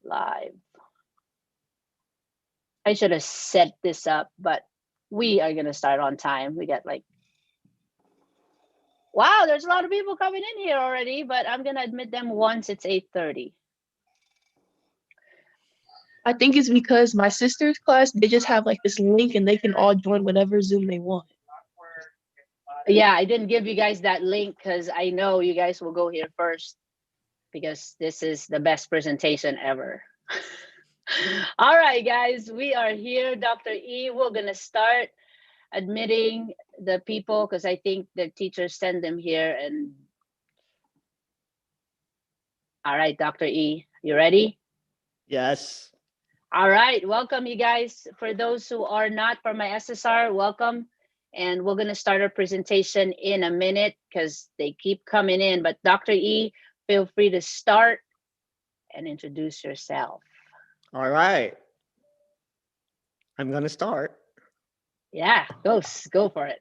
Live. I should have set this up, but we are gonna start on time. We got like, wow, there's a lot of people coming in here already, but I'm gonna admit them once it's 8:30. I think it's because my sister's class, they just have like this link and they can all join whatever Zoom they want. Yeah, I didn't give you guys that link because I know you guys will go here first because this is the best presentation ever. All right, guys, we are here. Dr. E, we're gonna start admitting the people because I think the teachers send them here. And all right, Dr. E, you ready? Yes. All right, welcome you guys. For those who are not from my SSR, welcome. And we're gonna start our presentation in a minute because they keep coming in. But Dr. E, feel free to start and introduce yourself. All right. I'm going to start. Yeah, go for it.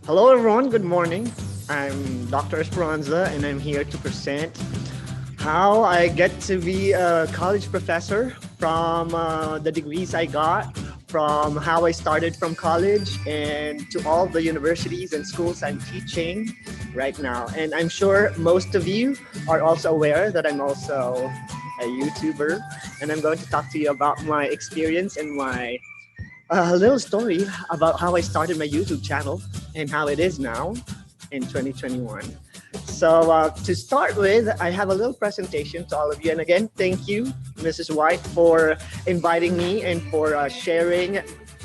Hello, everyone. Good morning. I'm Dr. Esperanza, and I'm here to present how I get to be a college professor from the degrees I got, from how I started from college, and to all the universities and schools I'm teaching right now. And I'm sure most of you are also aware that I'm also a YouTuber, and I'm going to talk to you about my experience and my little story about how I started my YouTube channel and how it is now in 2021. So to start with, I have a little presentation to all of you. And again, thank you, Mrs. White, for inviting me and for sharing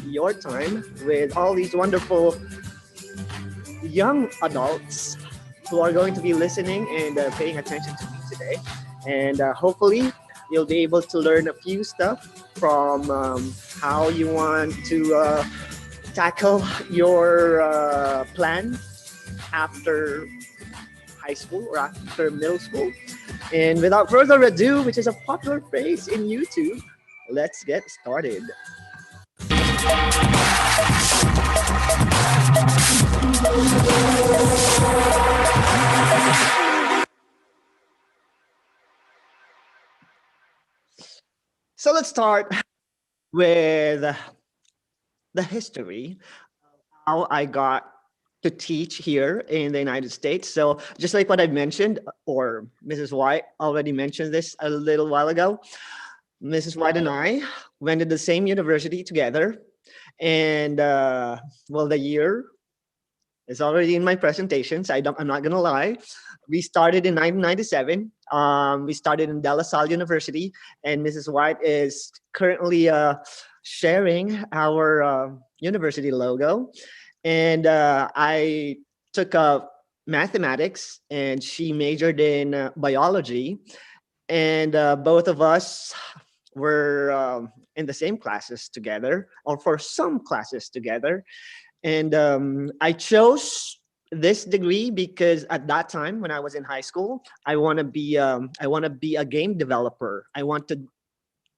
your time with all these wonderful young adults who are going to be listening and paying attention to me today. And hopefully, you'll be able to learn a few stuff from how you want to tackle your plan after high school or after middle school. And without further ado, which is a popular phrase in YouTube, let's get started. So let's start with the history of how I got to teach here in the United States. So just like what I mentioned, or Mrs. White already mentioned this a little while ago, Mrs. White and I went to the same university together. And well, the year is already in my presentations. I'm not gonna lie. We started in 1997. We started in De La Salle University, and Mrs. White is currently sharing our university logo. And I took up mathematics, and she majored in biology. And both of us were in the same classes together, or for some classes together. And I chose this degree because at that time when I was in high school, I want to be a game developer. I want to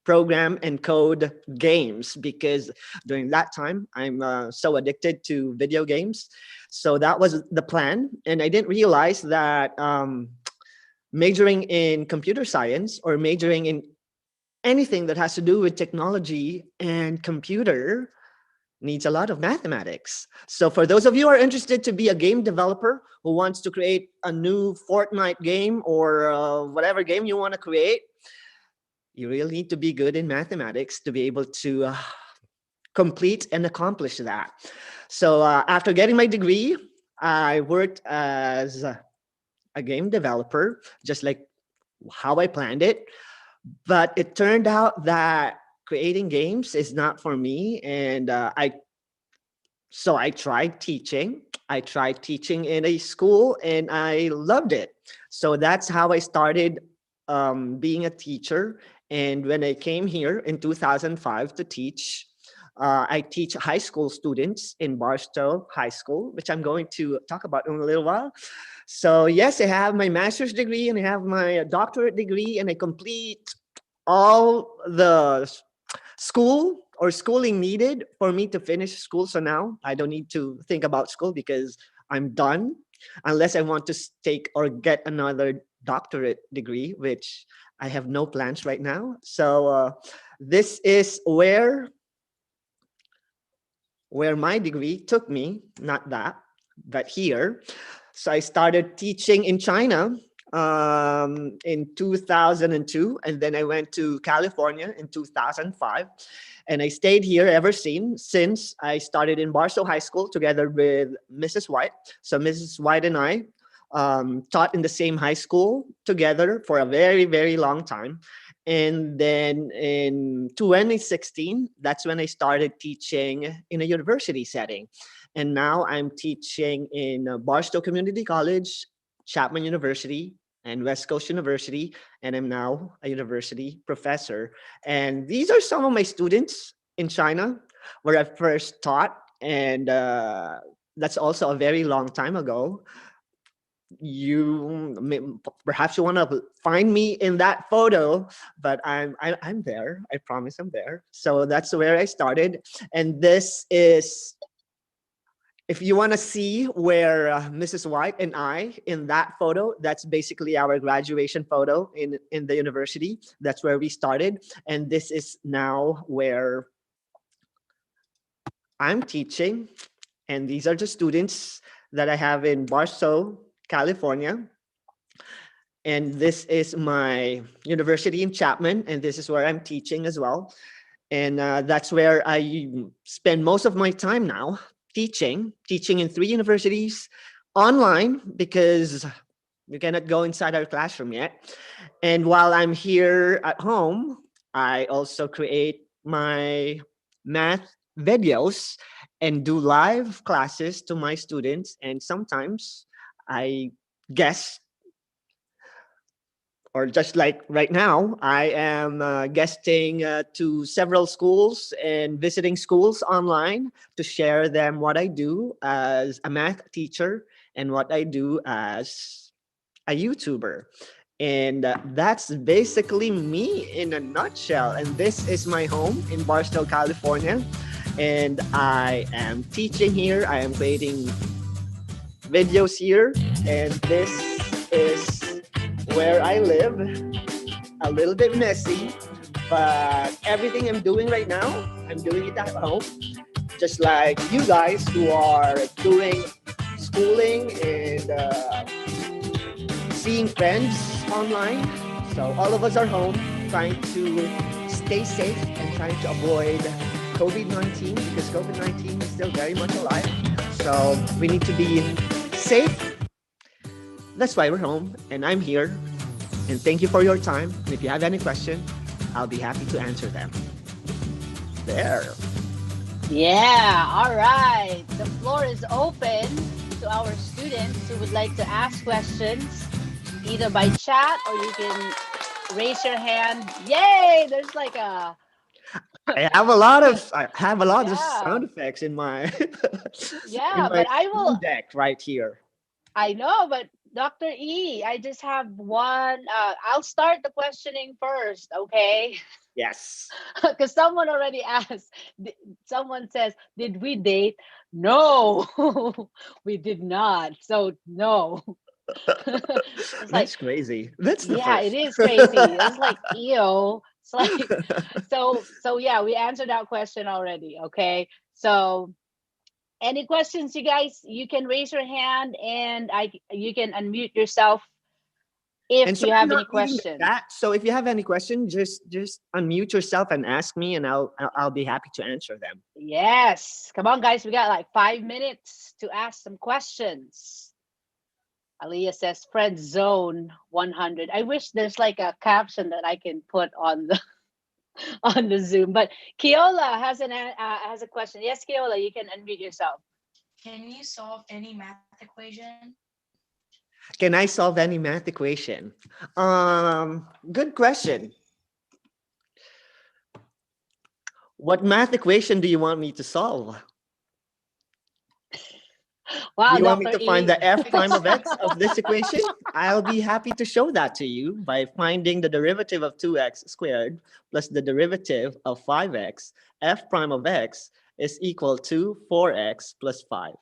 program and code games because during that time I'm so addicted to video games. So that was the plan, and I didn't realize that majoring in computer science or majoring in anything that has to do with technology and computer needs a lot of mathematics. So for those of you who are interested to be a game developer who wants to create a new Fortnite game or whatever game you want to create, you really need to be good in mathematics to be able to complete and accomplish that. So after getting my degree, I worked as a game developer, just like how I planned it. But it turned out that creating games is not for me, and I tried teaching. I tried teaching in a school, and I loved it. So that's how I started being a teacher. And when I came here in 2005 to teach, I teach high school students in Barstow High School, which I'm going to talk about in a little while. So yes, I have my master's degree and I have my doctorate degree, and I complete all the school or schooling needed for me to finish school. So now I don't need to think about school because I'm done. unless I want to take or get another doctorate degree, which I have no plans right now. So this is where my degree took me, not that, but here. So I started teaching in China in 2002, and then I went to California in 2005, and I stayed here ever since. I started in Barstow High School together with Mrs. White. So Mrs. White and I taught in the same high school together for a very, very long time. And then in 2016, that's when I started teaching in a university setting. And now I'm teaching in Barstow Community College, Chapman University, and West Coast University. And I'm now a university professor. And these are some of my students in China where I first taught. And that's also a very long time ago. Perhaps you want to find me in that photo, but I'm there. I promise I'm there. So that's where I started. And this is, if you want to see where Mrs. White and I in that photo, that's basically our graduation photo in the university. That's where we started. And this is now where I'm teaching. And these are the students that I have in Barstow, California. And this is my university in Chapman, and this is where I'm teaching as well. And that's where I spend most of my time now, teaching in 3 universities online, because we cannot go inside our classroom yet. And while I'm here at home, I also create my math videos and do live classes to my students. And sometimes I guest, or just like right now, I am guesting to several schools and visiting schools online to share them what I do as a math teacher and what I do as a YouTuber. And that's basically me in a nutshell. And this is my home in Barstow, California. And I am teaching here. I am creating videos here. And this is where I live. A little bit messy, but everything I'm doing right now, I'm doing it at home. Just like you guys who are doing schooling and seeing friends online. So all of us are home trying to stay safe and trying to avoid COVID-19, because COVID-19 is still very much alive. So we need to be safe. That's why we're home, and I'm here. And thank you for your time. And if you have any question, I'll be happy to answer them. There. Yeah, all right. The floor is open to our students who would like to ask questions, either by chat or you can raise your hand. Yay! There's like a I have a lot of Yeah. sound effects in my Yeah, in my but I will. Zoom deck right here. I know, but Dr. E, I just have one. I'll start the questioning first, okay? Yes. Because someone already asked. Someone says, "Did we date?" No, we did not. So no. It's like, That's crazy. That's the yeah, first. it is crazy. It's like, ew. It's like, so yeah, we answered that question already. Okay, so any questions, you guys? You can raise your hand, and you can unmute yourself if And you sorry, I'm have any not reading the questions. chat. So if you have any question, just unmute yourself and ask me, and I'll be happy to answer them. Yes, come on, guys. We got like 5 minutes to ask some questions. Aliyah says, "Friend zone 100." I wish there's like a caption that I can put on the on the Zoom. But Keola has a question. Yes, Keola, you can unmute yourself. Can you solve any math equation? Can I solve any math equation? Good question. What math equation do you want me to solve? Wow, Do you want me Dr. to find E. the f prime of x of this equation? I'll be happy to show that to you by finding the derivative of 2x squared plus the derivative of 5x. F prime of x is equal to 4x plus 5.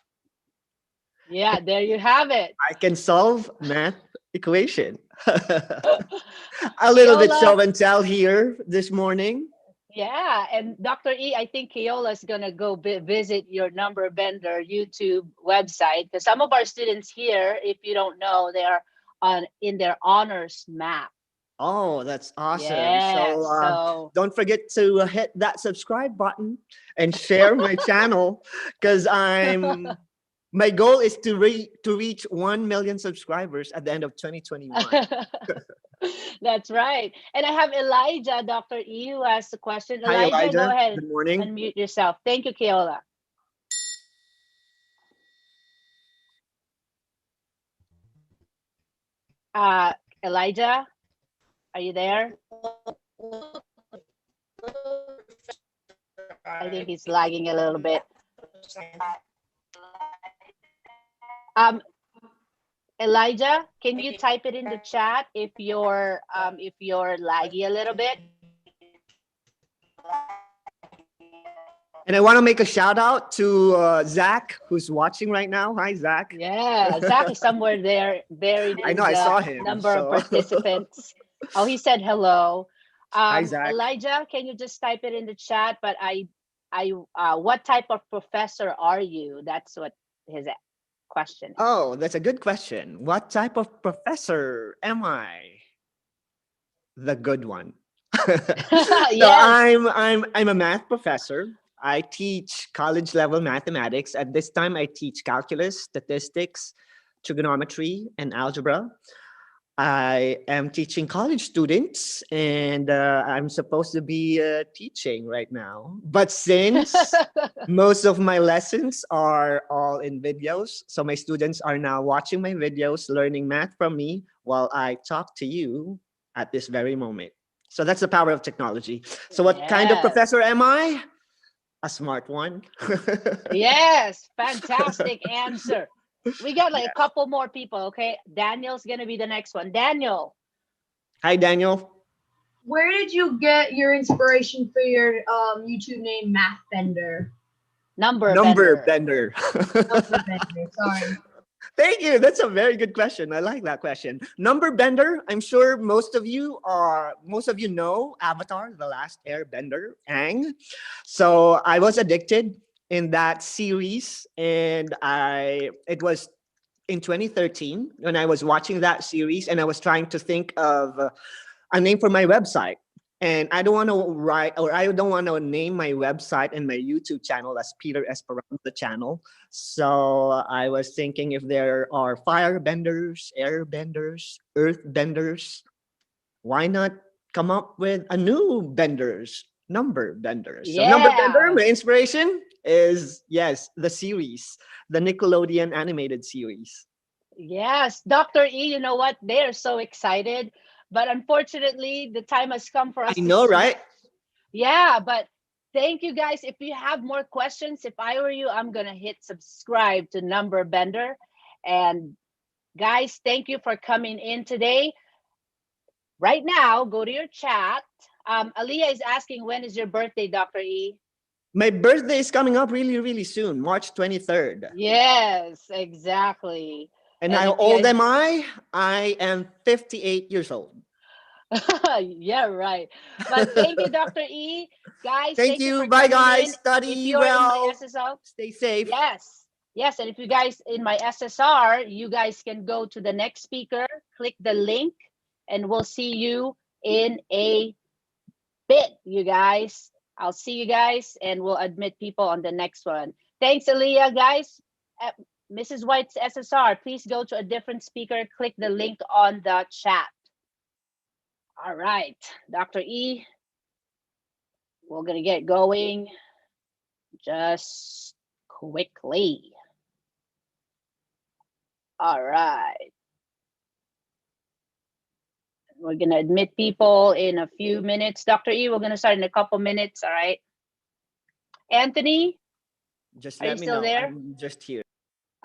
Yeah, there you have it. I can solve math equation. A little bit Keola, show and tell here this morning. yeah, and Dr. E, I think Keola's gonna go visit your Number Bender YouTube website because some of our students here, if you don't know, they are on in their honors map. Oh, that's awesome. Yeah, So so don't forget to hit that subscribe button and share my channel because my goal is to reach 1 million subscribers at the end of 2021. that's right. And I have Elijah, Dr. E, who has a question. Hi, Elijah, go Elijah. ahead, Good morning. unmute yourself. Thank you, Keola. Uh, Elijah, are you there? I think he's lagging a little bit. Um, Elijah, can you type it in the chat if you're laggy a little bit? And I want to make a shout out to Zach, who's watching right now. Hi, Zach. Yeah, Zach is somewhere there, buried I in know, I the saw him. number of So, participants. Oh, he said hello. hi, Zach. Elijah, can you just type it in the chat? But what type of professor are you? That's what his question is. Oh, that's a good question. What type of professor am I? The good one. So Yes. I'm a math professor. I teach college level mathematics. At this time, I teach calculus, statistics, trigonometry, and algebra. I am teaching college students, and I'm supposed to be teaching right now. But since most of my lessons are all in videos, so my students are now watching my videos, learning math from me while I talk to you at this very moment. So that's the power of technology. So what kind of Yes. professor am I? A smart one. Yes, fantastic answer. We got like a couple more people, okay? Daniel's gonna be the next one. Daniel. Hi, Daniel. Where did you get your inspiration for your YouTube name, Math Bender? Number Number bender. bender. Number Bender, sorry. Thank you. That's a very good question. I like that question. Number bender. I'm sure most of you know Avatar: The Last Airbender, Aang. So I was addicted in that series, and it was in 2013 when I was watching that series, and I was trying to think of a name for my website. And I don't want to write, or I don't want to name my website and my YouTube channel as Peter Esperanza channel. So I was thinking if there are fire benders, air benders, earth benders, why not come up with a new benders, number benders? So number bender, Yeah. my inspiration is, yes, the series, the Nickelodeon animated series. Yes, Dr. E, you know what? They are so excited, but unfortunately, the time has come for us I to know, right? Yeah, but thank you guys. If you have more questions, if I were you, I'm gonna hit subscribe to Number Bender. And guys, thank you for coming in today. Right now, go to your chat. Aliyah is asking, when is your birthday, Dr. E? My birthday is coming up really, really soon, March 23rd. Yes, exactly. And And how if you old guys- am I? I am 58 years old. Yeah, right. But thank you, Dr. E. Guys, Thank you you. for Bye, coming guys. in. If Study you're in my well. SSL, Stay safe. yes. Yes, and if you guys in my SSR, you guys can go to the next speaker, click the link, and we'll see you in a bit, you guys. I'll see you guys, and we'll admit people on the next one. Thanks, Aliyah, guys. Mrs. White's SSR, please go to a different speaker, click the link on the chat. All right, Dr. E, we're gonna get going just quickly. All right. We're gonna admit people in a few minutes. Dr. E, we're gonna start in a couple minutes, all right? Anthony, Just are you let me still know. there? I'm just here.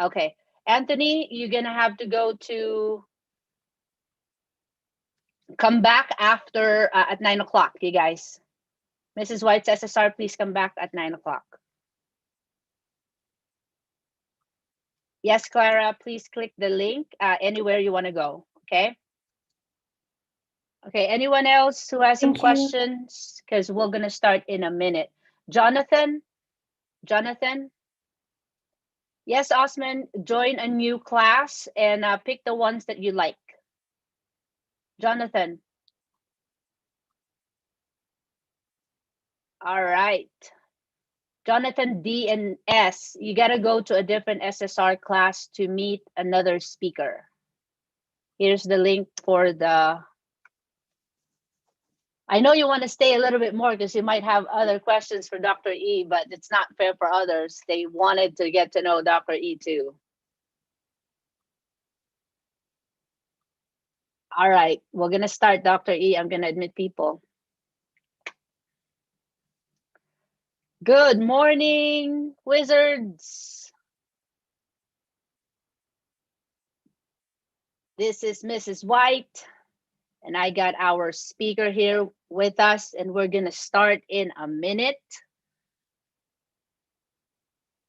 Okay. Anthony, you're gonna have to come back after at 9 o'clock, you guys. Mrs. White's SSR, please come back at 9 o'clock. Yes, Clara, please click the link anywhere you want to go. Okay. Okay. Anyone else who has some Thank you. questions? Because we're going to start in a minute. Jonathan? Jonathan? Yes, Osman, join a new class and pick the ones that you like. Jonathan. All right. Jonathan D and S, you got to go to a different SSR class to meet another speaker. Here's the link for the... I know you want to stay a little bit more because you might have other questions for Dr. E, but it's not fair for others. They wanted to get to know Dr. E too. All right, we're going to start, Dr. E. I'm going to admit people. Good morning, wizards. This is Mrs. White, and I got our speaker here with us, and we're going to start in a minute.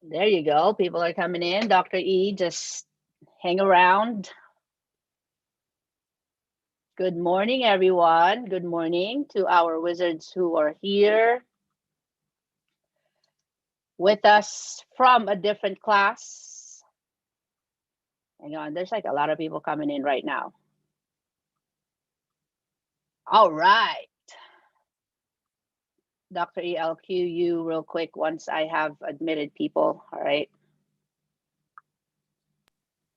There you go. People are coming in. Dr. E, just hang around. Good morning, everyone. Good morning to our wizards who are here with us from a different class. Hang on, there's like a lot of people coming in right now. All right. Dr. E, I'll cue you real quick once I have admitted people. All right.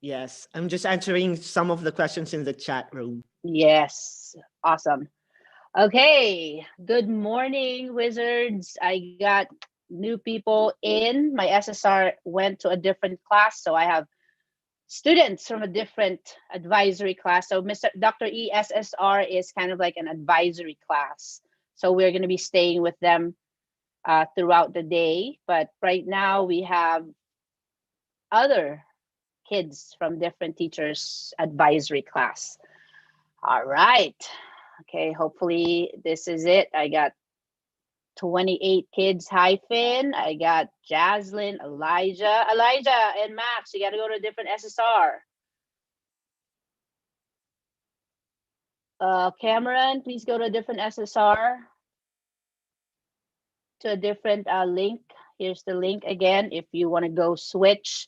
Yes, I'm just answering some of the questions in the chat room. Yes, awesome. Okay, good morning, wizards. I got new people in. My SSR went to a different class, so I have students from a different advisory class. So Dr. E SSR is kind of like an advisory class. So we're going to be staying with them throughout the day. But right now we have other kids from different teachers' advisory class. All right. Okay, hopefully this is it. I got 28 kids. Hi, Finn. I got Jaslyn, Elijah. Elijah and Max, you got to go to a different SSR. Cameron, please go to a different SSR. To a different link. Here's the link again if you want to go switch.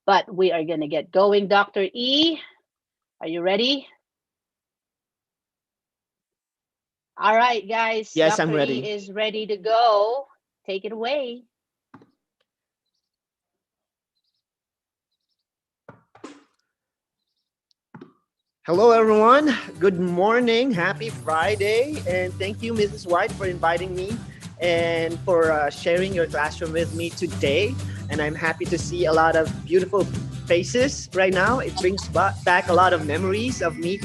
But we are going to get going. Dr. E, are you ready? All right, guys. Yes, Dr. I'm ready. E is ready to go. Take it away. Hello, everyone. Good morning. Happy Friday. And thank you, Mrs. White, for inviting me and for sharing your classroom with me today. And I'm happy to see a lot of beautiful faces right now. It brings back a lot of memories of me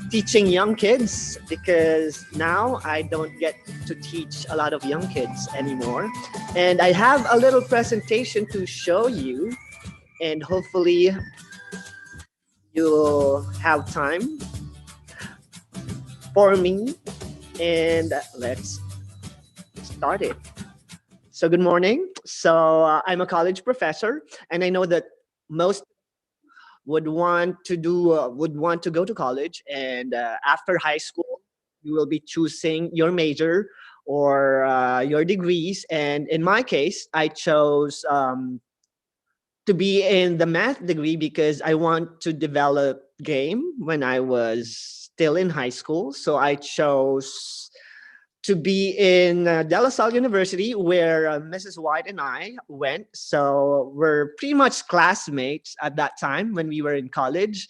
teaching young kids, because now I don't get to teach a lot of young kids anymore. And I have a little presentation to show you, and hopefully you'll have time for me, and let's start it. So good morning. So I'm a college professor, and I know that most would want to go to college, and after high school you will be choosing your major or your degrees. And in my case, I chose to be in the math degree because I want to develop game when I was still in high school. So I chose to be in De La Salle University, where Mrs. White and I went. So we're pretty much classmates at that time when we were in college.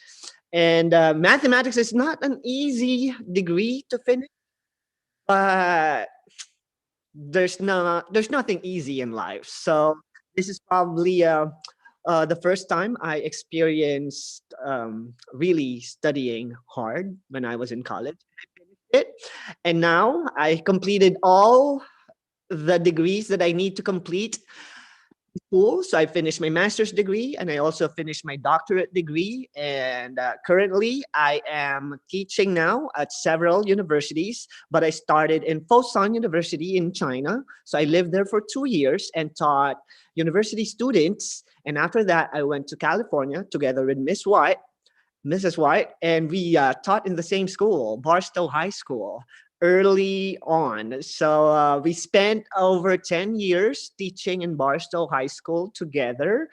And mathematics is not an easy degree to finish, but there's nothing easy in life. So this is probably the first time I experienced really studying hard when I was in college. It, and now I completed all the degrees that I need to complete in school. So I finished my master's degree, and I also finished my doctorate degree. And currently I am teaching now at several universities, but I started in Fosun University in China. So I lived there for 2 years and taught university students And after that, I went to California together with Mrs. White, and we taught in the same school, Barstow High School, early on. So we spent over 10 years teaching in Barstow High School together.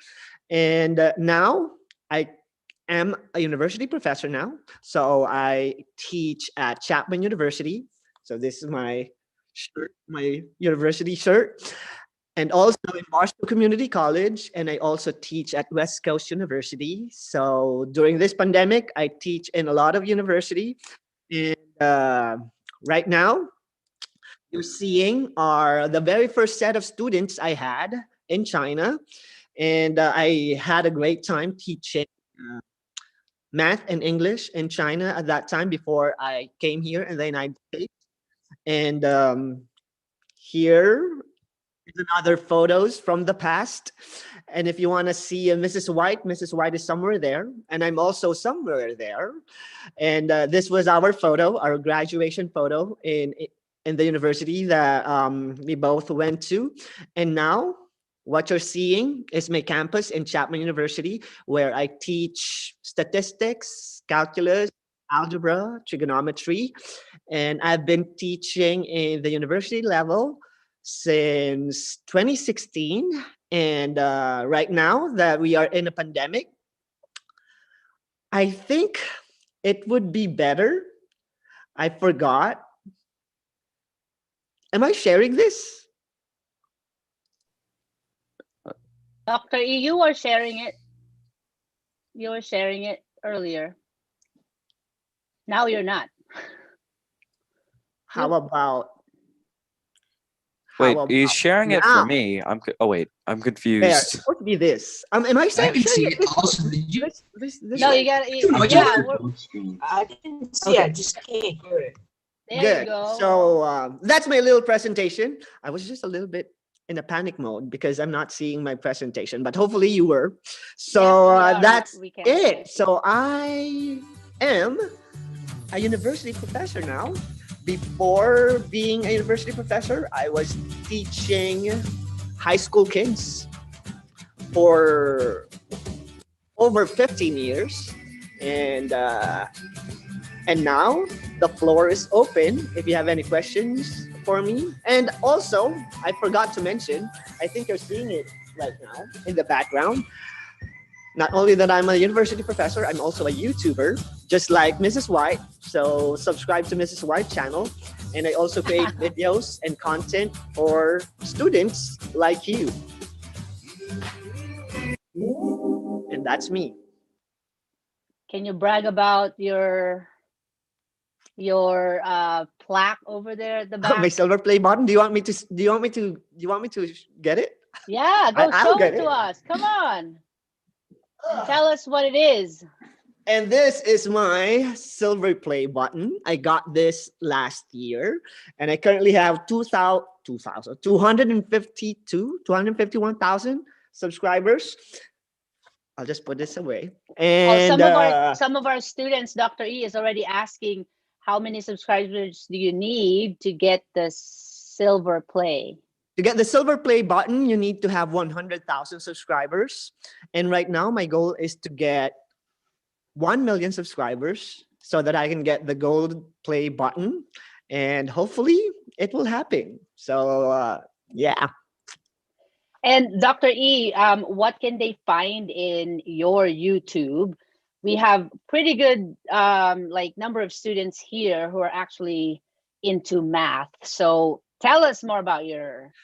And now I am a university professor now. So I teach at Chapman University. So this is my shirt, my university shirt. And also in Barstow Community College, and I also teach at West Coast University. So during this pandemic, I teach in a lot of university. And right now, you're seeing are the very first set of students I had in China. And I had a great time teaching math and English in China at that time before I came here in the United States. And here is another photos from the past. And if you want to see Mrs. White is somewhere there. And I'm also somewhere there. And this was our photo, our graduation photo in the university that we both went to. And now what you're seeing is my campus in Chapman University, where I teach statistics, calculus, algebra, trigonometry. And I've been teaching in the university level since 2016. And right now that we are in a pandemic, I think it would be better. I forgot. Am I sharing this? Dr. E, you were sharing it. You were sharing it earlier. Now you're not. How about? Wait, how he's about sharing it now? for me. Oh wait, I'm There, confused. it's supposed to be this. Am I I saying? can see sharing it this- also. Did you? this No, way? you got Oh, yeah. yeah. we're- I didn't see Okay. it. I just can't hear it. There Good. you go. So that's my little presentation. I was just a little bit in a panic mode because I'm not seeing my presentation, but hopefully you were. So Yes, we are. that's We can. it. So I am a university professor now. Before being a university professor, I was teaching high school kids for over 15 years. And now the floor is open if you have any questions for me. And also, I forgot to mention, I think you're seeing it right now in the background. Not only that I'm a university professor, I'm also a YouTuber, just like Mrs. White. So subscribe to Mrs. White channel. And I also create videos and content for students like you. And that's me. Can you brag about your plaque over there at the My back? silver play button. Do you want me to get it? Yeah, go I'll show get it to it. us. Come on. And tell us what it is. And this is my silver play button. I got this last year, and I currently have 251,000 subscribers. I'll just put this away. And Some of our students, Dr. E is already asking how many subscribers do you need to get the silver play? to get the silver play button, you need to have 100,000 subscribers. And right now, my goal is to get 1 million subscribers so that I can get the gold play button. And hopefully it will happen. So, yeah. And Dr. E, what can they find in your YouTube? We have pretty good number of students here who are actually into math. So tell us more about your...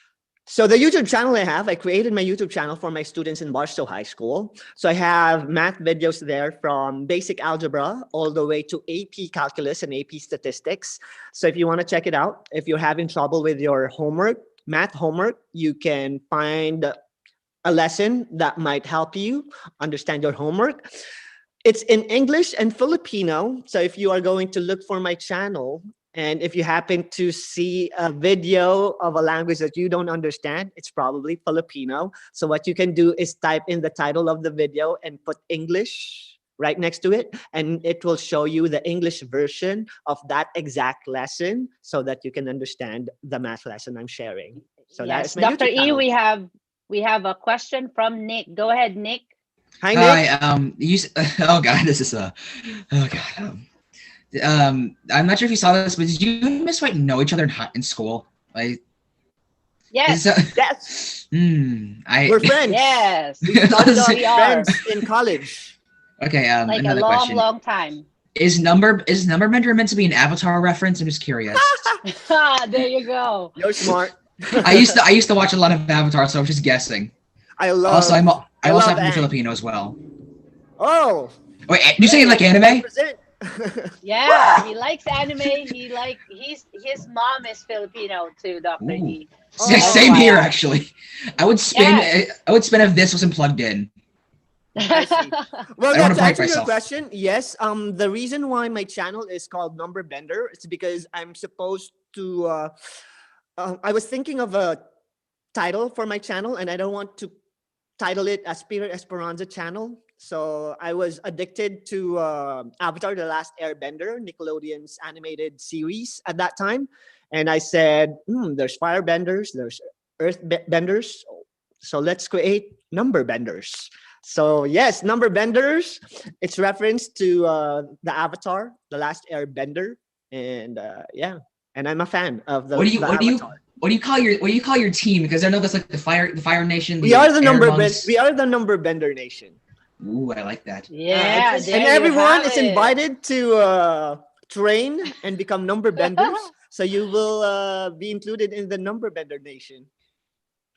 So the YouTube channel I created my YouTube channel for my students in Barstow High School. So I have math videos there from basic algebra all the way to AP calculus and AP statistics. So if you want to check it out, if you're having trouble with your homework, math homework, you can find a lesson that might help you understand your homework. It's in English and Filipino. So if you are going to look for my channel, and if you happen to see a video of a language that you don't understand, it's probably Filipino. So what you can do is type in the title of the video and put English right next to it. And it will show you the English version of that exact lesson so that you can understand the math lesson I'm sharing. So that Yes, is my Dr. YouTube E, channel. We have a question from Nick. Go ahead, Nick. Hi, Nick. Hi, oh God, this is oh God, I'm not sure if you saw this, but did you and Miss White know each other in school? Like, Yes. Yes, I we're friends. Yes. We started So off we are. friends in college. Okay, Like a another long, question. long time. Is number bender meant to be an Avatar reference? I'm just curious. There you go. You're smart. I used to watch a lot of Avatar, so I'm just guessing. I love. Also, I I also love happen to be Aang. Filipino as well. Oh, Wait, you say you like anime? 100%. Yeah, he likes anime. His mom is Filipino too, Dr. Ooh. E. Oh, Same wow. here, actually. I would spin. Yes. I would spin if this wasn't plugged in. I see. Well, I don't wanna to prank answer your myself. question, yes. The reason why my channel is called Number Bender is because I'm supposed to. I was thinking of a title for my channel, and I don't want to title it Aspira Esperanza channel. So I was addicted to Avatar: The Last Airbender, Nickelodeon's animated series at that time, and I said, "There's firebenders, there's earthbenders, so let's create number benders." So yes, number benders. It's reference to the Avatar, The Last Airbender, and yeah, and I'm a fan of the What do you Avatar. what do you call your team? Because I know that's like the Fire Nation. We are the number Monks. we are the number bender nation. Ooh, I like that. Yeah, just- there And you everyone have is it. invited to train and become number benders. So you will be included in the number bender nation.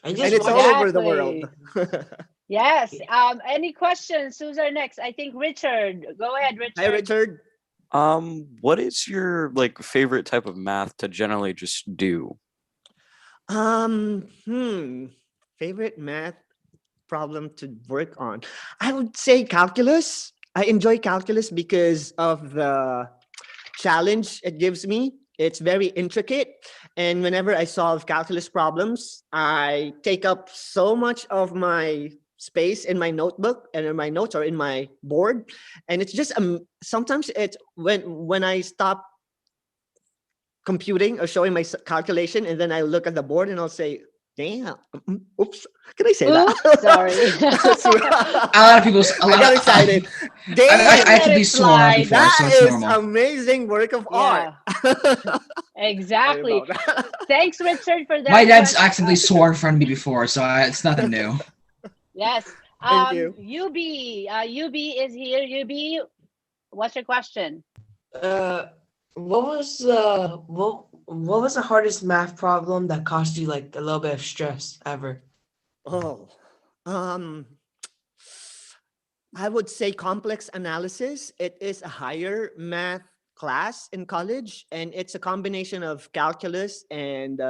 I And just it's all watched, over the world. Yes. Any questions? Who's our next? I think Richard. Go ahead, Richard. Hi, Richard. What is your like favorite type of math to generally just do? Favorite math problem to work on. I would say calculus. I enjoy calculus because of the challenge it gives me. It's very intricate. And whenever I solve calculus problems, I take up so much of my space in my notebook and in my notes or in my board. And it's just sometimes it's when I stop computing or showing my calculation and then I look at the board and I'll say, damn, oops, can I say Oops, that? sorry. A lot of people. I got excited. Damn, I actually it swore slide. before, that so it's is normal. amazing work of art. Yeah, exactly. Sorry about that. Thanks, Richard, for that. My dad's question. accidentally swore in front of me before, so it's nothing new. Yes. Thank you. UB. UB is here. UB, what's your question? what was the hardest math problem that caused you like a little bit of stress ever? Oh, I would say complex analysis. It is a higher math class in college, and it's a combination of calculus and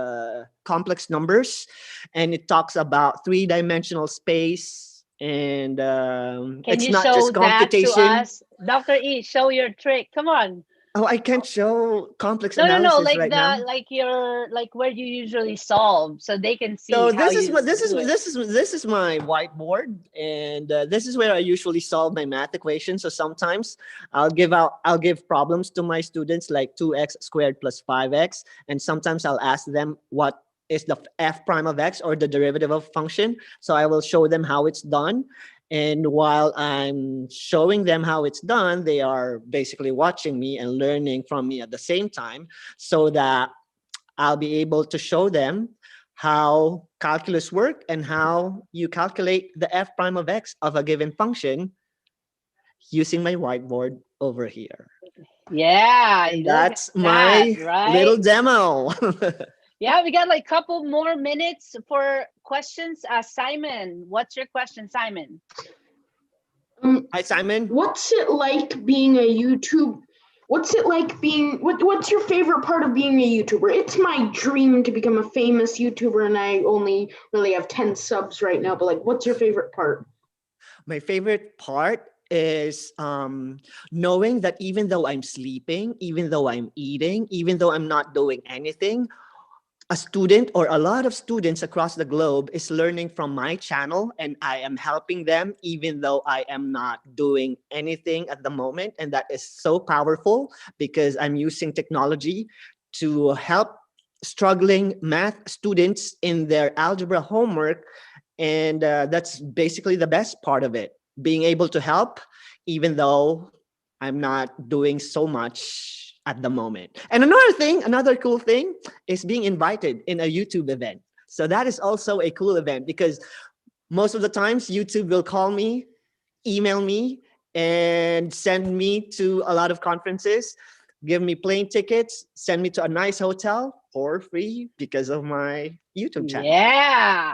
complex numbers, and it talks about three-dimensional space, and Can it's you not show just that to computation. us? Dr. E, show your trick. Come on. Oh, I can't show complex No, analysis like right now. like where you usually solve, so they can see. So how this is you what this is do it. this is my whiteboard, and this is where I usually solve my math equations. So sometimes I'll give problems to my students like 2x squared plus 5x, and sometimes I'll ask them what is the f prime of x or the derivative of function. So I will show them how it's done. And while I'm showing them how it's done, they are basically watching me and learning from me at the same time, so that I'll be able to show them how calculus work and how you calculate the f prime of x of a given function using my whiteboard over here. Yeah, And look at that's my that, right? little demo. Yeah, we got like couple more minutes for questions. Simon, what's your question, Simon? Hi, Simon. What's it like being a YouTube? What's it like being? What's your favorite part of being a YouTuber? It's my dream to become a famous YouTuber, and I only really have 10 subs right now. But like, what's your favorite part? My favorite part is knowing that even though I'm sleeping, even though I'm eating, even though I'm not doing anything, a student or a lot of students across the globe is learning from my channel, and I am helping them even though I am not doing anything at the moment. And that is so powerful because I'm using technology to help struggling math students in their algebra homework And that's basically the best part of it, being able to help, even though I'm not doing so much at the moment. And another cool thing is being invited in a YouTube event. So that is also a cool event because most of the times YouTube will call me, email me, and send me to a lot of conferences, give me plane tickets, send me to a nice hotel for free because of my YouTube channel. Yeah,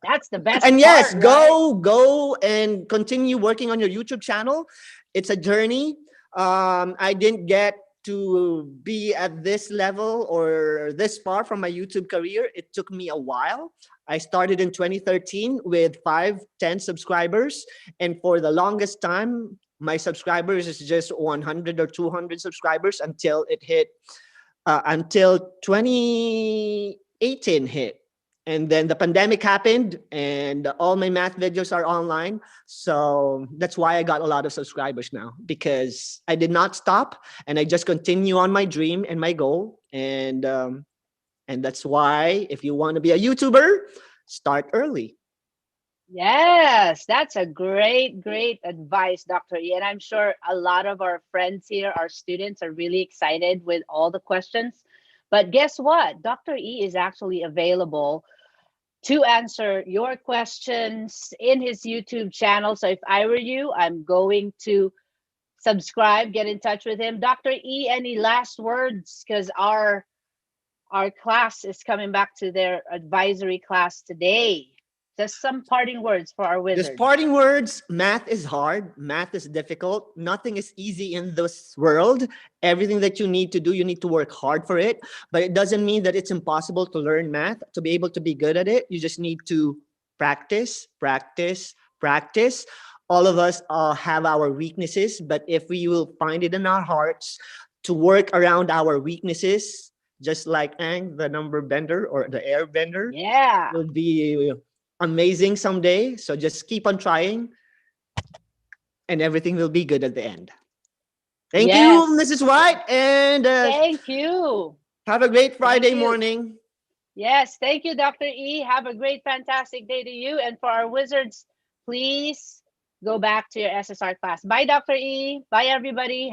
that's the best And yes, part, right? go and continue working on your YouTube channel. It's a journey. I didn't get to be at this level or this far from my YouTube career. It took me a while. I started in 2013 with 10 subscribers. And for the longest time, my subscribers is just 100 or 200 subscribers until 2018 hit. And then the pandemic happened and all my math videos are online. So that's why I got a lot of subscribers now, because I did not stop and I just continue on my dream and my goal. And that's why if you want to be a YouTuber, start early. Yes, that's a great, great advice, Dr. E. And I'm sure a lot of our friends here, our students, are really excited with all the questions. But guess what? Dr. E is actually available to answer your questions in his YouTube channel. So if I were you, I'm going to subscribe, get in touch with him. Dr. E, any last words? Because our class is coming back to their advisory class today. Just some parting words for our wizards. Just parting words. Math is hard. Math is difficult. Nothing is easy in this world. Everything that you need to do, you need to work hard for it. But it doesn't mean that it's impossible to learn math. To be able to be good at it, you just need to practice, practice, practice. All of us have our weaknesses, but if we will find it in our hearts to work around our weaknesses, just like Aang, the number bender or the air bender, yeah, will be amazing someday. So just keep on trying and everything will be good at the end. Thank Yes. you, Mrs. White. And Thank you. have a great Friday you. morning. Yes, thank you, Dr. E. Have a great, fantastic day to you. And for our wizards, please go back to your SSR class. Bye, Dr. E. Bye, everybody.